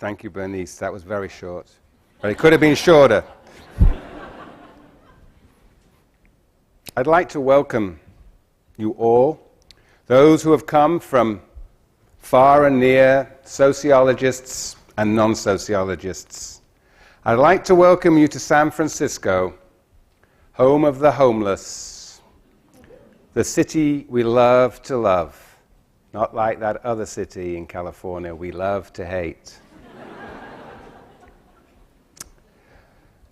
Thank you, Bernice. That was very short. But it could have been shorter. I'd like to welcome you all, those who have come from far and near, sociologists and non-sociologists. I'd like to welcome you to San Francisco, home of the homeless, the city we love to love, not like that other city in California we love to hate.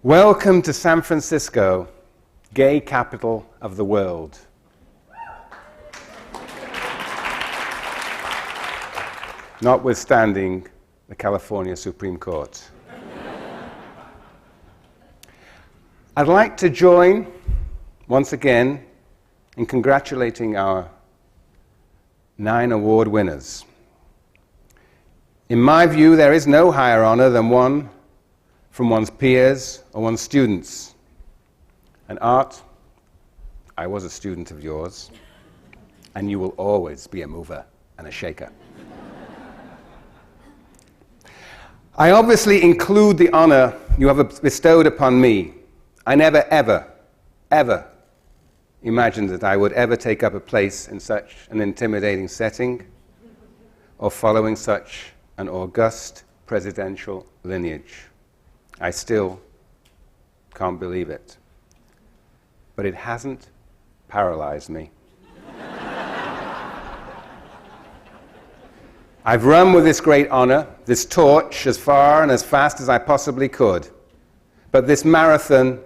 Welcome to San Francisco, gay capital of the world. Notwithstanding the California Supreme Court. I'd like to join, once again, in congratulating our 9 award winners. In my view, there is no higher honor than one from one's peers or one's students. And Art, I was a student of yours, and you will always be a mover and a shaker. I obviously include the honor you have bestowed upon me. I never, ever imagined that I would ever take up a place in such an intimidating setting or following such an august presidential lineage. I still can't believe it. But it hasn't paralyzed me. I've run with this great honor, this torch, as far and as fast as I possibly could. But this marathon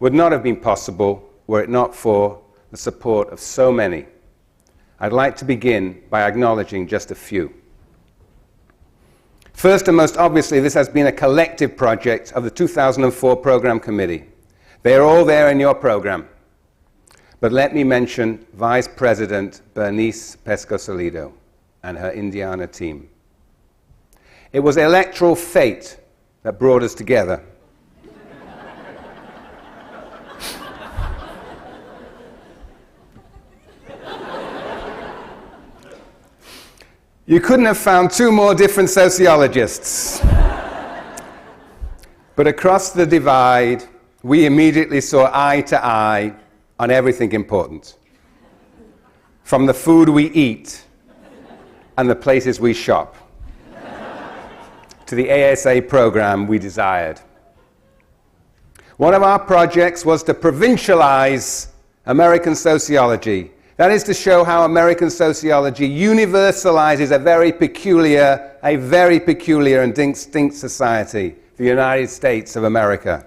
would not have been possible were it not for the support of so many. I'd like to begin by acknowledging just a few. First and most obviously, this has been a collective project of the 2004 Program Committee. They are all there in your program. But let me mention Vice President Bernice Pesco-Salido and her Indiana team. It was electoral fate that brought us together. You couldn't have found 2 more different sociologists. But across the divide, we immediately saw eye to eye on everything important. From the food we eat and the places we shop, to the ASA program we desired. One of our projects was to provincialize American sociology. That is to show how American sociology universalizes a very peculiar and distinct society, the United States of America.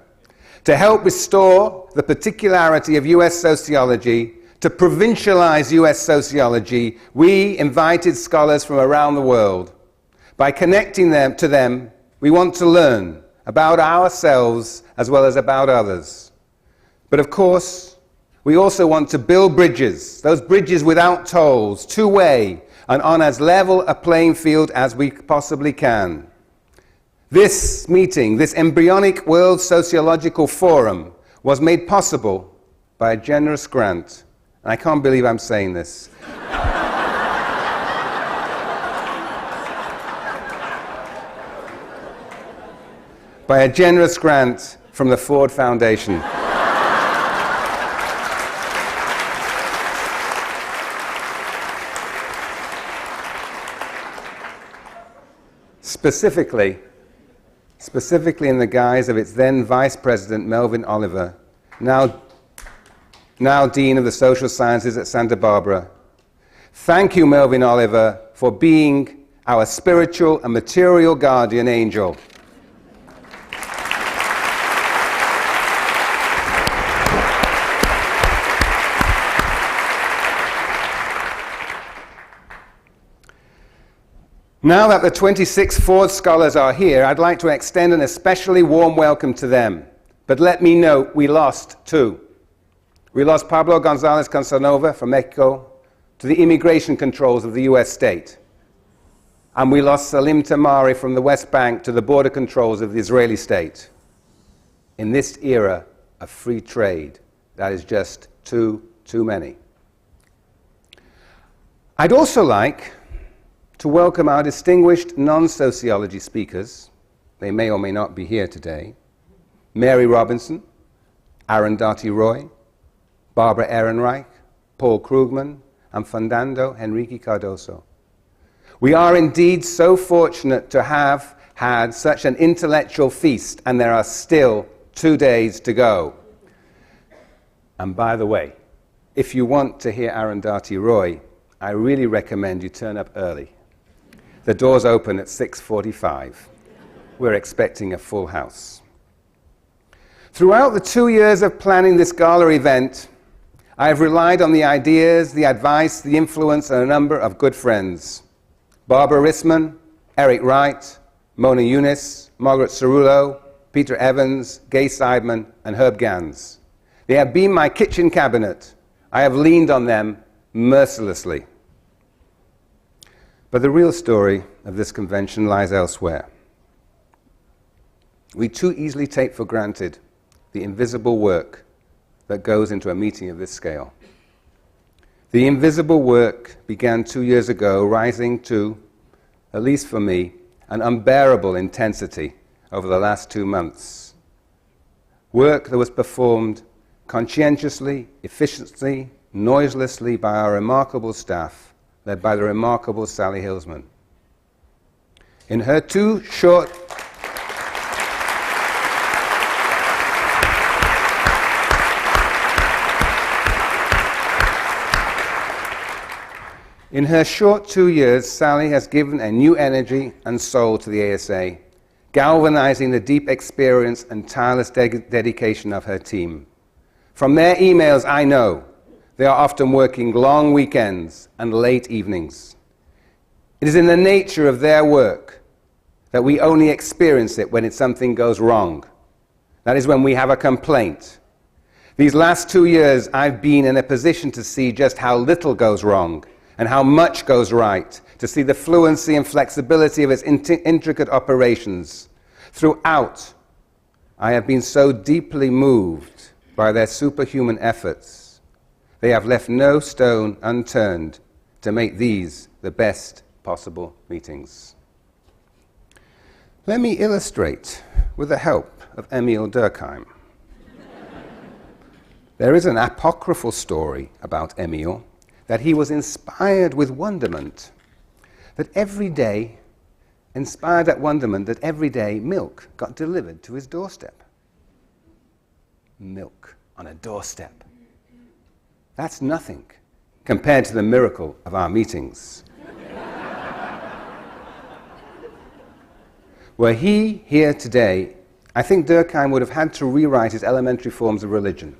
To help restore the particularity of US sociology, to provincialize US sociology, we invited scholars from around the world. By connecting them to them, we want to learn about ourselves as well as about others. But of course, we also want to build bridges, those bridges without tolls, two-way, and on as level a playing field as we possibly can. This meeting, this embryonic World Sociological Forum, was made possible by a generous grant. And I can't believe I'm saying this. By a generous grant from the Ford Foundation. Specifically in the guise of its then Vice President Melvin Oliver, now Dean of the Social Sciences at Santa Barbara. Thank you, Melvin Oliver, for being our spiritual and material guardian angel. Now that the 26 Ford scholars are here, I'd like to extend an especially warm welcome to them. But let me note, we lost 2. We lost Pablo González Casanova from Mexico to the immigration controls of the US state. And we lost Salim Tamari from the West Bank to the border controls of the Israeli state. In this era of free trade, that is just too many. I'd also like to welcome our distinguished non-sociology speakers. They may or may not be here today. Mary Robinson, Arundhati Roy, Barbara Ehrenreich, Paul Krugman, and Fernando Henrique Cardoso. We are indeed so fortunate to have had such an intellectual feast, and there are still 2 days to go. And by the way, if you want to hear Arundhati Roy, I really recommend you turn up early. The doors open at 6:45. We're expecting a full house. Throughout the 2 years of planning this gala event, I have relied on the ideas, the advice, the influence, and a number of good friends. Barbara Rissman, Eric Wright, Mona Yunis, Margaret Cerullo, Peter Evans, Gay Seidman, and Herb Gans. They have been my kitchen cabinet. I have leaned on them mercilessly. But the real story of this convention lies elsewhere. We too easily take for granted the invisible work that goes into a meeting of this scale. The invisible work began 2 years ago, rising to, at least for me, an unbearable intensity over the last 2 months. Work that was performed conscientiously, efficiently, noiselessly by our remarkable staff, led by the remarkable Sally Hillsman. In her two short In her short 2 years, Sally has given a new energy and soul to the ASA, galvanizing the deep experience and tireless dedication of her team. From their emails, I know they are often working long weekends and late evenings. It is in the nature of their work that we only experience it when something goes wrong. That is when we have a complaint. These last 2 years, I've been in a position to see just how little goes wrong and how much goes right, to see the fluency and flexibility of its intricate operations. Throughout, I have been so deeply moved by their superhuman efforts. They have left no stone unturned to make these the best possible meetings. Let me illustrate with the help of Emil Durkheim. There is an apocryphal story about Emil, that he was inspired with wonderment, that every day milk got delivered to his doorstep. Milk on a doorstep. That's nothing compared to the miracle of our meetings. Were he here today, I think Durkheim would have had to rewrite his elementary forms of religion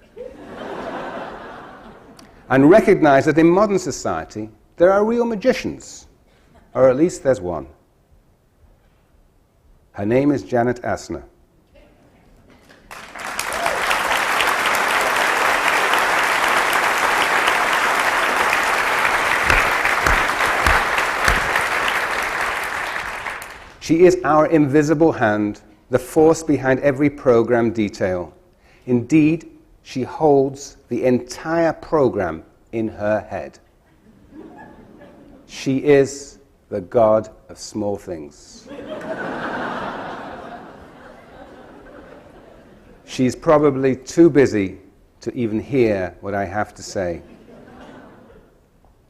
and recognize that in modern society there are real magicians, or at least there's one. Her name is Janet Asner. She is our invisible hand, the force behind every program detail. Indeed, she holds the entire program in her head. She is the God of small things. She's probably too busy to even hear what I have to say.